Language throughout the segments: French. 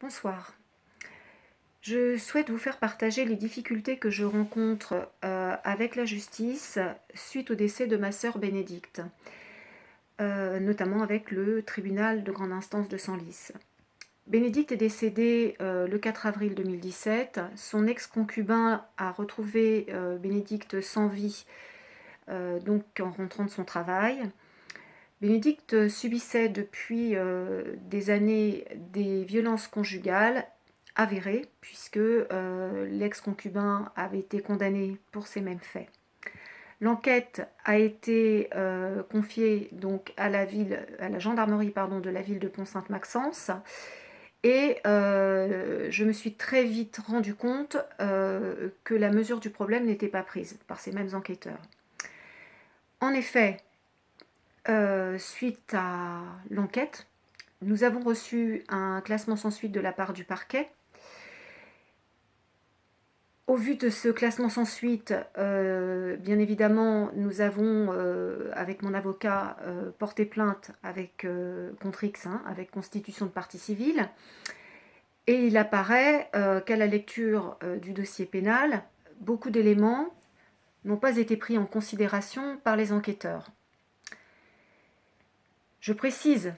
Bonsoir. Je souhaite vous faire partager les difficultés que je rencontre avec la justice suite au décès de ma sœur Bénédicte, notamment avec le tribunal de grande instance de Senlis. Bénédicte est décédée le 4 avril 2017. Son ex-concubin a retrouvé Bénédicte sans vie, donc en rentrant de son travail. Bénédicte subissait depuis des années des violences conjugales avérées, puisque l'ex-concubin avait été condamné pour ces mêmes faits. L'enquête a été confiée donc à la gendarmerie de la ville de Pont-Sainte-Maxence, et je me suis très vite rendu compte que la mesure du problème n'était pas prise par ces mêmes enquêteurs. En effet, suite à l'enquête, nous avons reçu un classement sans suite de la part du parquet. Au vu de ce classement sans suite, bien évidemment, nous avons, avec mon avocat, porté plainte contre X, avec constitution de partie civile. Et il apparaît qu'à la lecture du dossier pénal, beaucoup d'éléments n'ont pas été pris en considération par les enquêteurs. Je précise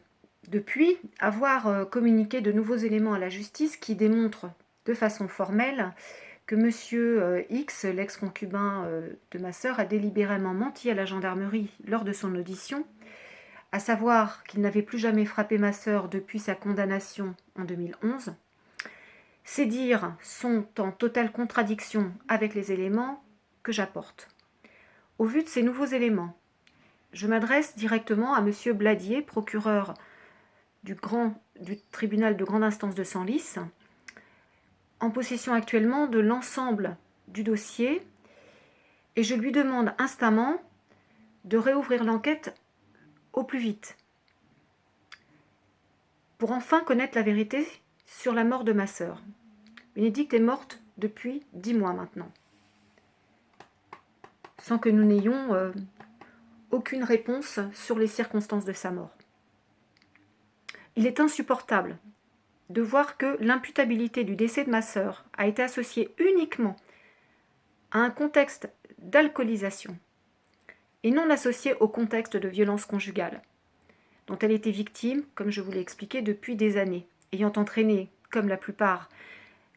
depuis avoir communiqué de nouveaux éléments à la justice qui démontrent de façon formelle que M. X, l'ex-concubin de ma sœur, a délibérément menti à la gendarmerie lors de son audition, à savoir qu'il n'avait plus jamais frappé ma sœur depuis sa condamnation en 2011. Ces dires sont en totale contradiction avec les éléments que j'apporte. Au vu de ces nouveaux éléments, je m'adresse directement à M. Bladier, procureur du tribunal de grande instance de Senlis, en possession actuellement de l'ensemble du dossier, et je lui demande instamment de réouvrir l'enquête au plus vite, pour enfin connaître la vérité sur la mort de ma sœur. Bénédicte est morte depuis 10 mois maintenant, sans que nous n'ayons aucune réponse sur les circonstances de sa mort. Il est insupportable de voir que l'imputabilité du décès de ma sœur a été associée uniquement à un contexte d'alcoolisation et non associée au contexte de violence conjugale, dont elle était victime, comme je vous l'ai expliqué, depuis des années, ayant entraîné, comme la plupart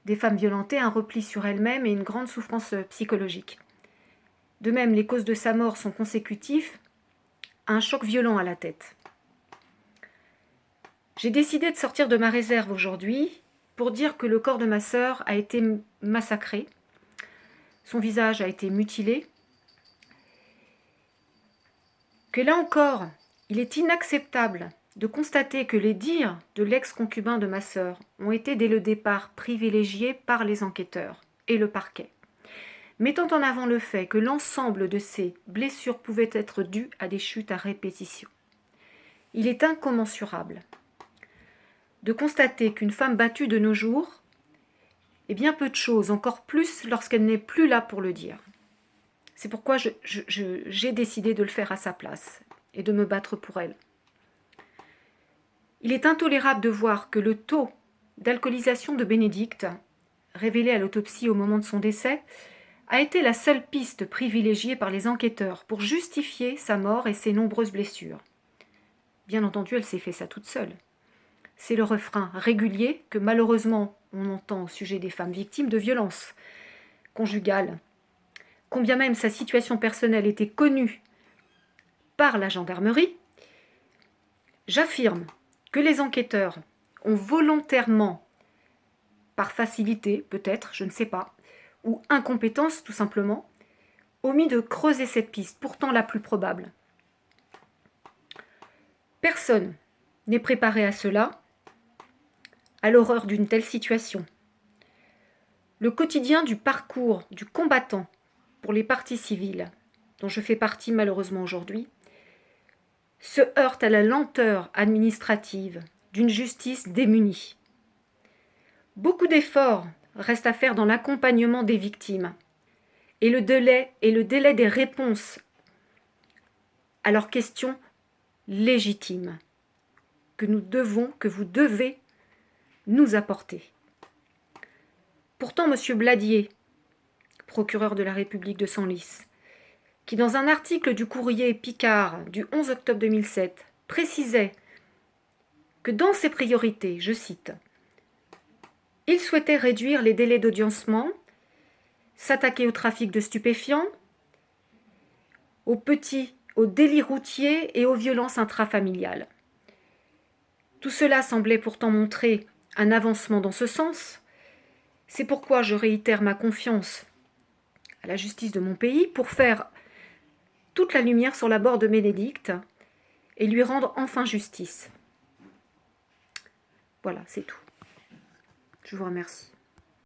des femmes violentées, un repli sur elle-même et une grande souffrance psychologique. De même, les causes de sa mort sont consécutives à un choc violent à la tête. J'ai décidé de sortir de ma réserve aujourd'hui pour dire que le corps de ma sœur a été massacré, son visage a été mutilé, que là encore, il est inacceptable de constater que les dires de l'ex-concubin de ma sœur ont été dès le départ privilégiés par les enquêteurs et le parquet, mettant en avant le fait que l'ensemble de ces blessures pouvaient être dues à des chutes à répétition. Il est incommensurable de constater qu'une femme battue de nos jours est bien peu de choses, encore plus lorsqu'elle n'est plus là pour le dire. C'est pourquoi j'ai décidé de le faire à sa place et de me battre pour elle. Il est intolérable de voir que le taux d'alcoolisation de Bénédicte, révélé à l'autopsie au moment de son décès, a été la seule piste privilégiée par les enquêteurs pour justifier sa mort et ses nombreuses blessures. Bien entendu, elle s'est fait ça toute seule. C'est le refrain régulier que malheureusement on entend au sujet des femmes victimes de violences conjugales. Combien même sa situation personnelle était connue par la gendarmerie, j'affirme que les enquêteurs ont volontairement, par facilité peut-être, je ne sais pas, ou incompétence tout simplement, omis de creuser cette piste, pourtant la plus probable. Personne n'est préparé à cela, à l'horreur d'une telle situation. Le quotidien du parcours du combattant pour les parties civiles, dont je fais partie malheureusement aujourd'hui, se heurte à la lenteur administrative d'une justice démunie. Beaucoup d'efforts restent à faire dans l'accompagnement des victimes et le délai des réponses à leurs questions légitimes que vous devez nous apporter. Pourtant, M. Bladier, procureur de la République de Senlis, qui dans un article du Courrier Picard du 11 octobre 2007 précisait que dans ses priorités, je cite, « il souhaitait réduire les délais d'audiencement, s'attaquer au trafic de stupéfiants, aux délits routiers et aux violences intrafamiliales. » Tout cela semblait pourtant montrer un avancement dans ce sens. C'est pourquoi je réitère ma confiance à la justice de mon pays pour faire toute la lumière sur la mort de Bénédicte et lui rendre enfin justice. Voilà, c'est tout. Je vous remercie.